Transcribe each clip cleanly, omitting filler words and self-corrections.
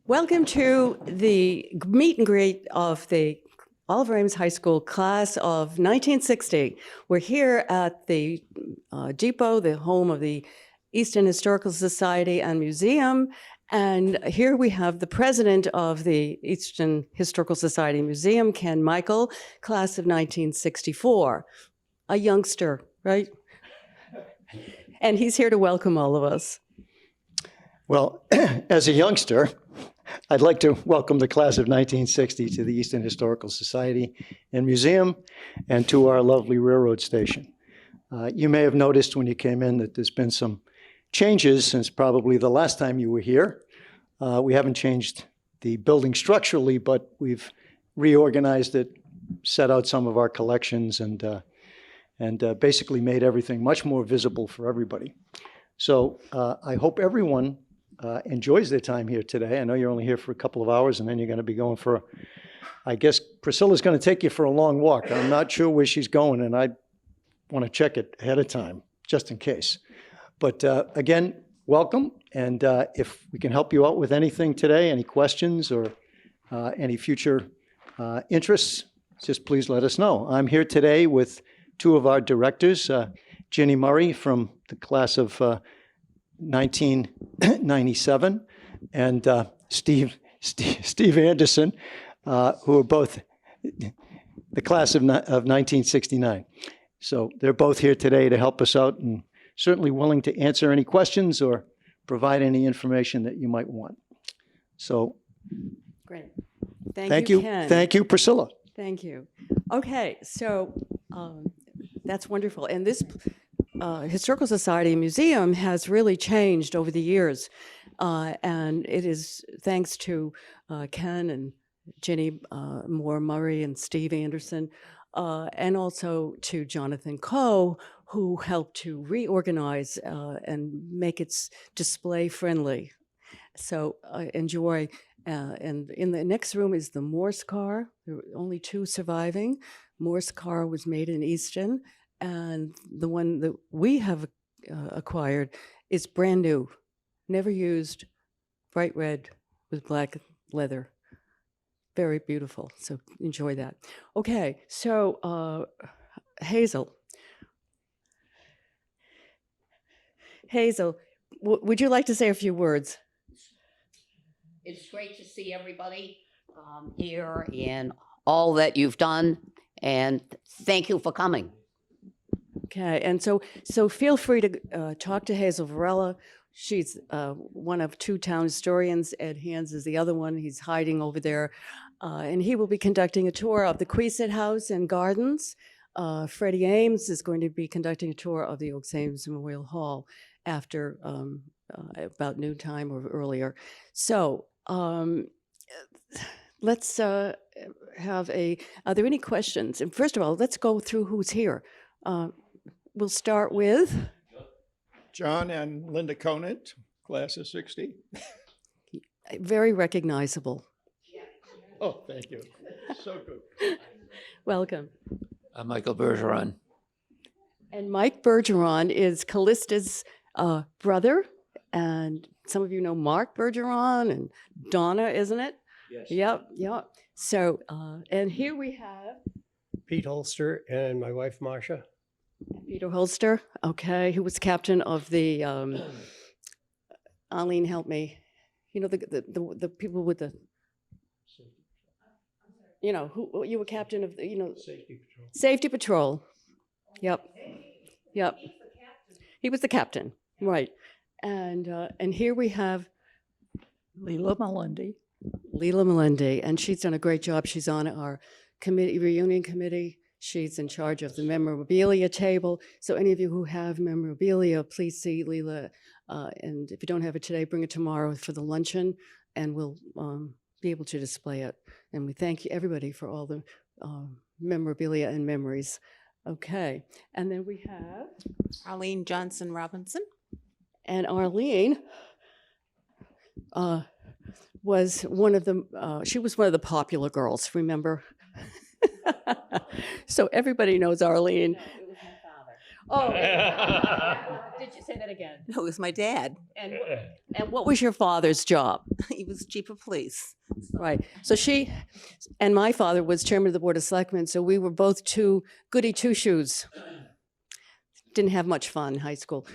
Welcome to the meet and greet of the Oliver Ames High School class of 1960. We're here at the Depot, the home of the Easton Historical Society and Museum. And here we have the president of the Easton Historical Society Museum, Ken Michael, class of 1964. A youngster, right? And he's here to welcome all of us. Well, as a youngster, I'd like to welcome the class of 1960 to the Easton Historical Society and Museum and to our lovely railroad station. You may have noticed when you came in that there's been some changes since probably the last time you were here. We haven't changed the building structurally, but we've reorganized it, set out some of our collections, and basically made everything much more visible for everybody. So I hope everyone enjoys their time here today. I know you're only here for a couple of hours, and then you're going to be going for, I guess Priscilla's going to take you for a long walk. I'm not sure where she's going, and I want to check it ahead of time, just in case. But again, welcome, and if we can help you out with anything today, any questions or any future interests, just please let us know. I'm here today with two of our directors, Ginny Murray from the class of 1997, and Steve Anderson, who are both the class of 1969. So they're both here today to help us out and certainly willing to answer any questions or provide any information that you might want. So Great. thank you. Ken. Thank you, Priscilla. Thank you. Okay, so that's wonderful. And this Historical Society Museum has really changed over the years. And it is thanks to Ken and Ginny Moore Murray and Steve Anderson, and also to Jonathan Coe, who helped to reorganize and make it display friendly. So enjoy. And in the next room is the Morse car. There are only two surviving. Morse car was made in Easton, and the one that we have acquired is brand new, never used, bright red with black leather. Very beautiful, so enjoy that. Okay, so Hazel. Hazel, would you like to say a few words? It's great to see everybody here and all that you've done, and thank you for coming. Okay, and so feel free to talk to Hazel Varela. She's one of two town historians. Ed Hands is the other one. He's hiding over there. And he will be conducting a tour of the Queeset House and Gardens. Freddie Ames is going to be conducting a tour of the Oaks Ames Memorial Hall after about noontime or earlier. So let's have are there any questions? And first of all, let's go through who's here. We'll start with John and Linda Conant, class of 60. very recognizable. Oh, thank you. So good. Welcome. I'm Michael Bergeron. And Mike Bergeron is Callista's brother, and some of you know Mark Bergeron and Donna, isn't it? Yes. Yep. So, and here we have Pete Holster and my wife, Marcia. Peter Holster, okay, who was captain of the, Arlene, help me. You know, the people with the, you know, who you were captain of, Safety Patrol. Safety Patrol. Yep. He was the captain, right. And here we have Leela Melindy. Leela Melindy, and she's done a great job. She's on our reunion committee. She's in charge of the memorabilia table. So any of you who have memorabilia, please see Leela. And if you don't have it today, bring it tomorrow for the luncheon, and we'll be able to display it. And we thank you, everybody, for all the memorabilia and memories. Okay, and then we have Arlene Johnson Robinson. And Arlene was one of the, she was one of the popular girls, remember? So everybody knows Arlene. No, it was my father. Oh, did you say that again? No, it was my dad. And what was your father's job? He was chief of police. Right. So she and my father was chairman of the Board of Selectmen, so we were both two goody two-shoes. Didn't have much fun in high school.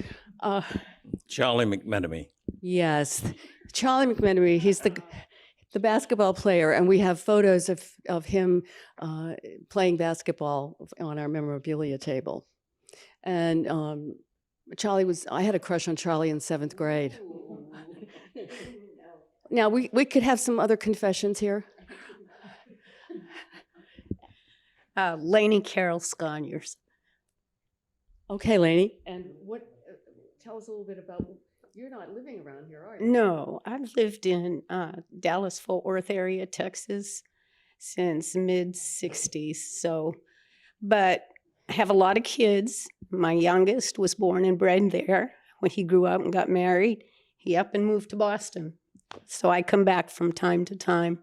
Charlie McMenemy. Yes, Charlie McMenery, he's the basketball player, and we have photos of him playing basketball on our memorabilia table. And I had a crush on Charlie in 7th grade. Now, we could have some other confessions here. Lainey Carol Sconyers. Okay, Lainey. And tell us a little bit about, you're not living around here, are you? No, I've lived in Dallas-Fort Worth area, Texas, since mid-60s. But I have a lot of kids. My youngest was born and bred there. When he grew up and got married, he up and moved to Boston. So I come back from time to time.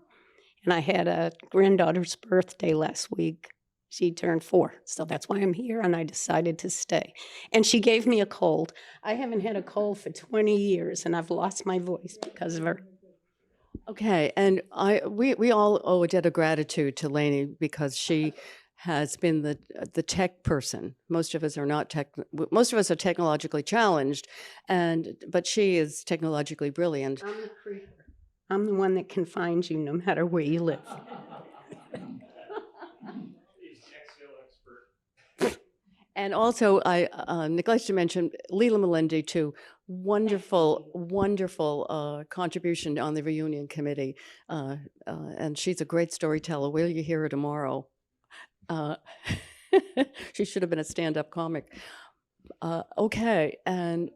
And I had a granddaughter's birthday last week. She turned 4, so that's why I'm here, and I decided to stay. And she gave me a cold. I haven't had a cold for 20 years, and I've lost my voice because of her. Okay, and we all owe a debt of gratitude to Lainey because she has been the tech person. Most of us are not most of us are technologically challenged, but she is technologically brilliant. I'm the creeper. I'm the one that can find you no matter where you live. And also, I neglected to mention Leela Melendi, too. Wonderful, wonderful contribution on the reunion committee. And she's a great storyteller. Will you hear her tomorrow? She should have been a stand-up comic. Okay, and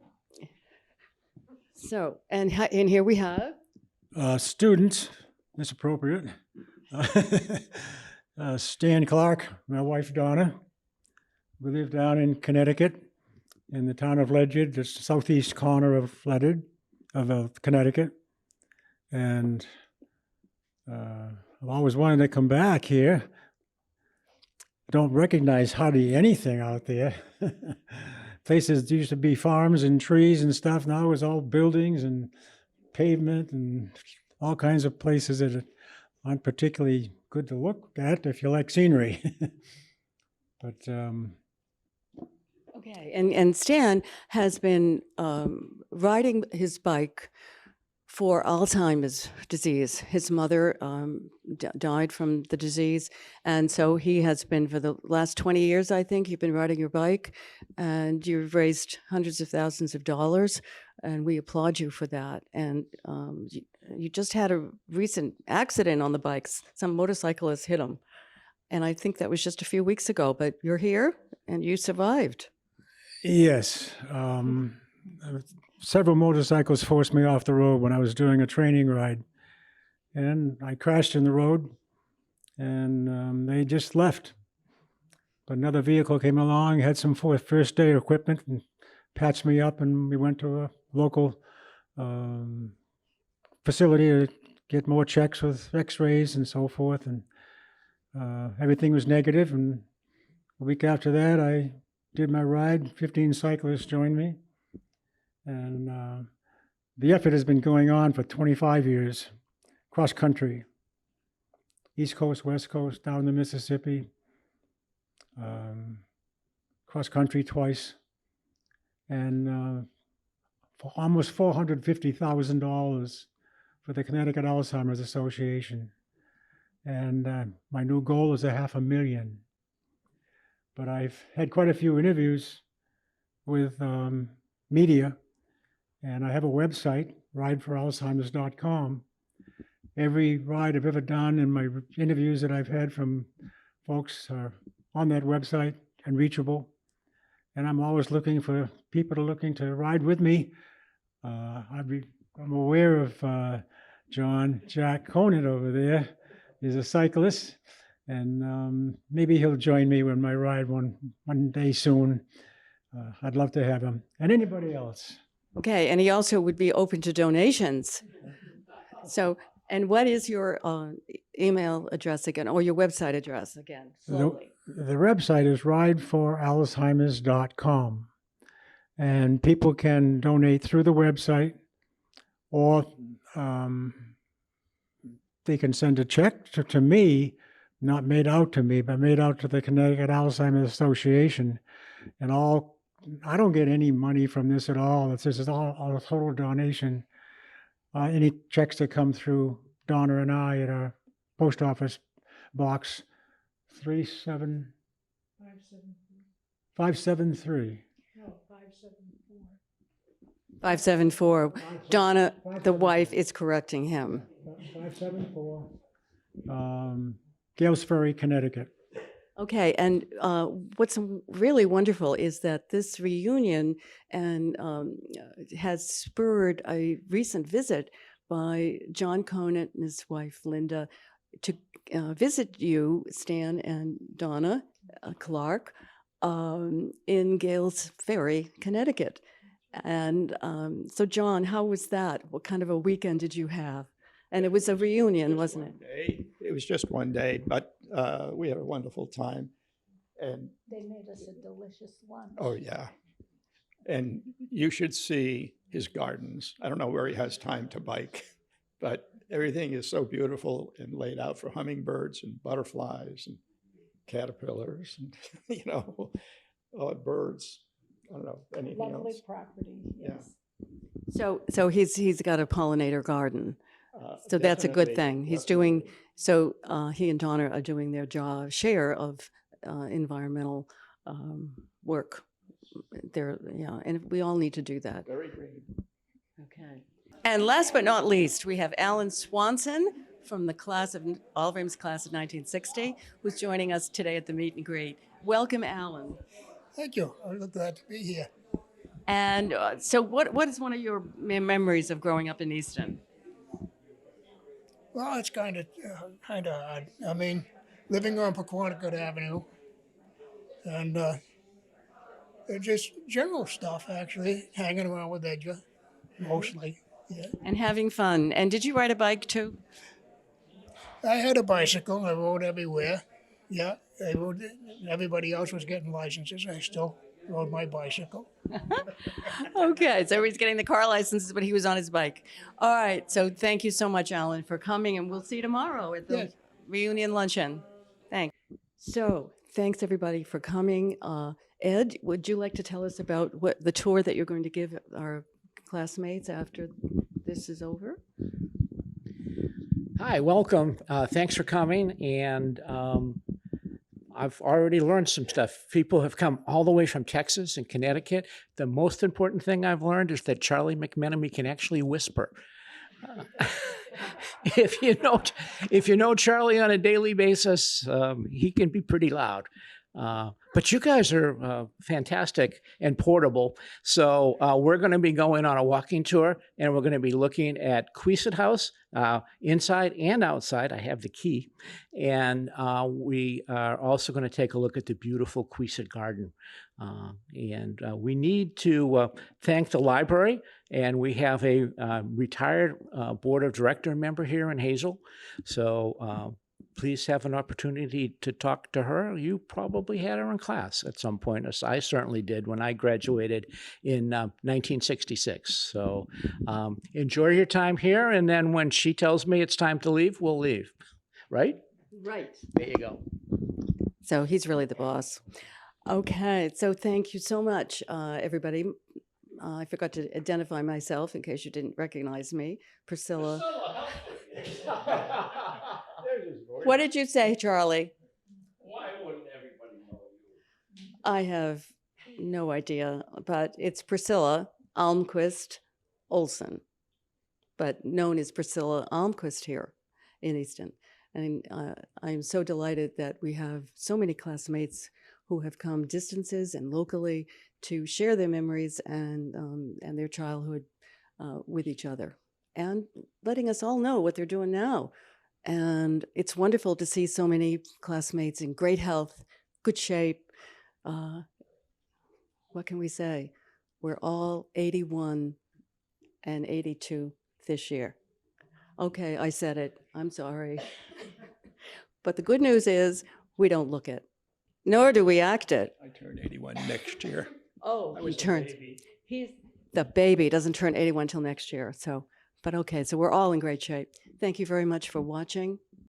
so, and here we have? Students, that's appropriate. Stan Clark, my wife Donna. We live down in Connecticut, in the town of Ledyard, the southeast corner of Ledyard, of Connecticut. And I've always wanted to come back here. Don't recognize hardly anything out there. Places used to be farms and trees and stuff. Now it's all buildings and pavement and all kinds of places that aren't particularly good to look at if you like scenery. But Okay, and Stan has been riding his bike for Alzheimer's disease. His mother died from the disease, and so he has been, for the last 20 years, I think, you've been riding your bike, and you've raised hundreds of thousands of dollars, and we applaud you for that. And you just had a recent accident on the bikes. Some motorcyclist hit him, and I think that was just a few weeks ago, but you're here, and you survived. yes, several motorcycles forced me off the road when I was doing a training ride. And I crashed in the road, and they just left. But another vehicle came along, had some first aid equipment, and patched me up, and we went to a local facility to get more checks with x-rays and so forth. And everything was negative. And a week after that, I did my ride. 15 cyclists joined me. And the effort has been going on for 25 years, cross country, East Coast, West Coast, down the Mississippi, cross country twice, and for almost $450,000 for the Connecticut Alzheimer's Association. And my new goal is $500,000. But I've had quite a few interviews with media. And I have a website, rideforalzheimers.com. Every ride I've ever done and my interviews that I've had from folks are on that website and reachable. And I'm always looking for people looking to ride with me. I'm aware of Jack Conant over there. He's a cyclist. And maybe he'll join me when my ride one day soon. I'd love to have him. And anybody else. Okay, and he also would be open to donations. So, and what is your email address again, or your website address again? Slowly. the website is rideforalzheimers.com. And people can donate through the website, or they can send a check to me, not made out to me, but made out to the Connecticut Alzheimer's Association. And I don't get any money from this at all. This is all a total donation. Any checks that come through Donna and I at our post office box 573. 574. Donna, the wife, is correcting him. 574. Gales Ferry, Connecticut. Okay, and what's really wonderful is that this reunion has spurred a recent visit by John Conant and his wife Linda to visit you, Stan and Donna Clark, in Gales Ferry, Connecticut. And so, John, how was that? What kind of a weekend did you have? And it was a reunion, wasn't it? It was just one day, but we had a wonderful time. And They made us a delicious lunch. oh, yeah. And you should see his gardens. I don't know where he has time to bike, but everything is so beautiful and laid out for hummingbirds and butterflies and caterpillars and, birds. I don't know, anything else. Property, yes. So he's got a pollinator garden. So that's a good thing. He's doing, so he and Donna are doing their share of environmental work. And we all need to do that. Very green. Okay. And last but not least, we have Alan Swanson from the Alzheimer's class of 1960, who's joining us today at the meet and greet. Welcome, Alan. Thank you. I'm glad to be here. And so what is one of your memories of growing up in Easton? Well, it's kind of odd. I mean, living on Pequannock Avenue, and just general stuff, actually, hanging around with Edgar, mostly. Yeah. And having fun. And did you ride a bike too? I had a bicycle. I rode everywhere. Yeah, I rode. Everybody else was getting licenses. I still rode my bicycle. Okay, so he's getting the car licenses, but he was on his bike. All right, so thank you so much, Alan, for coming, and we'll see you tomorrow at the reunion luncheon. Thanks. So thanks, everybody, for coming. Ed, would you like to tell us about what the tour that you're going to give our classmates after this is over? Hi, welcome. Thanks for coming. And I've already learned some stuff. People have come all the way from Texas and Connecticut. The most important thing I've learned is that Charlie McMenemy can actually whisper. If you know Charlie on a daily basis, he can be pretty loud. But you guys are fantastic and portable. So we're going to be going on a walking tour, and we're going to be looking at Queesit House, inside and outside. I have the key. And we are also going to take a look at the beautiful Queesit Garden. And we need to thank the library. And we have a retired board of director member here in Hazel. So please have an opportunity to talk to her. You probably had her in class at some point, as I certainly did when I graduated in 1966. So enjoy your time here, and then when she tells me it's time to leave, we'll leave. Right? Right. There you go. So he's really the boss. Okay, so thank you so much, everybody. I forgot to identify myself in case you didn't recognize me. Priscilla. What did you say, Charlie? Why wouldn't everybody know you? I have no idea, but it's Priscilla Almquist Olson, but known as Priscilla Almquist here in Easton. And I'm so delighted that we have so many classmates who have come distances and locally to share their memories and their childhood with each other, and letting us all know what they're doing now. And it's wonderful to see so many classmates in great health, good shape. What can we say? We're all 81 and 82 this year. Okay, I said it. I'm sorry. But the good news is we don't look it. nor do we act it. I turn 81 next year. Oh, I he was a turns. baby. He's the baby, doesn't turn 81 till next year. So, but okay, so we're all in great shape. Thank you very much for watching.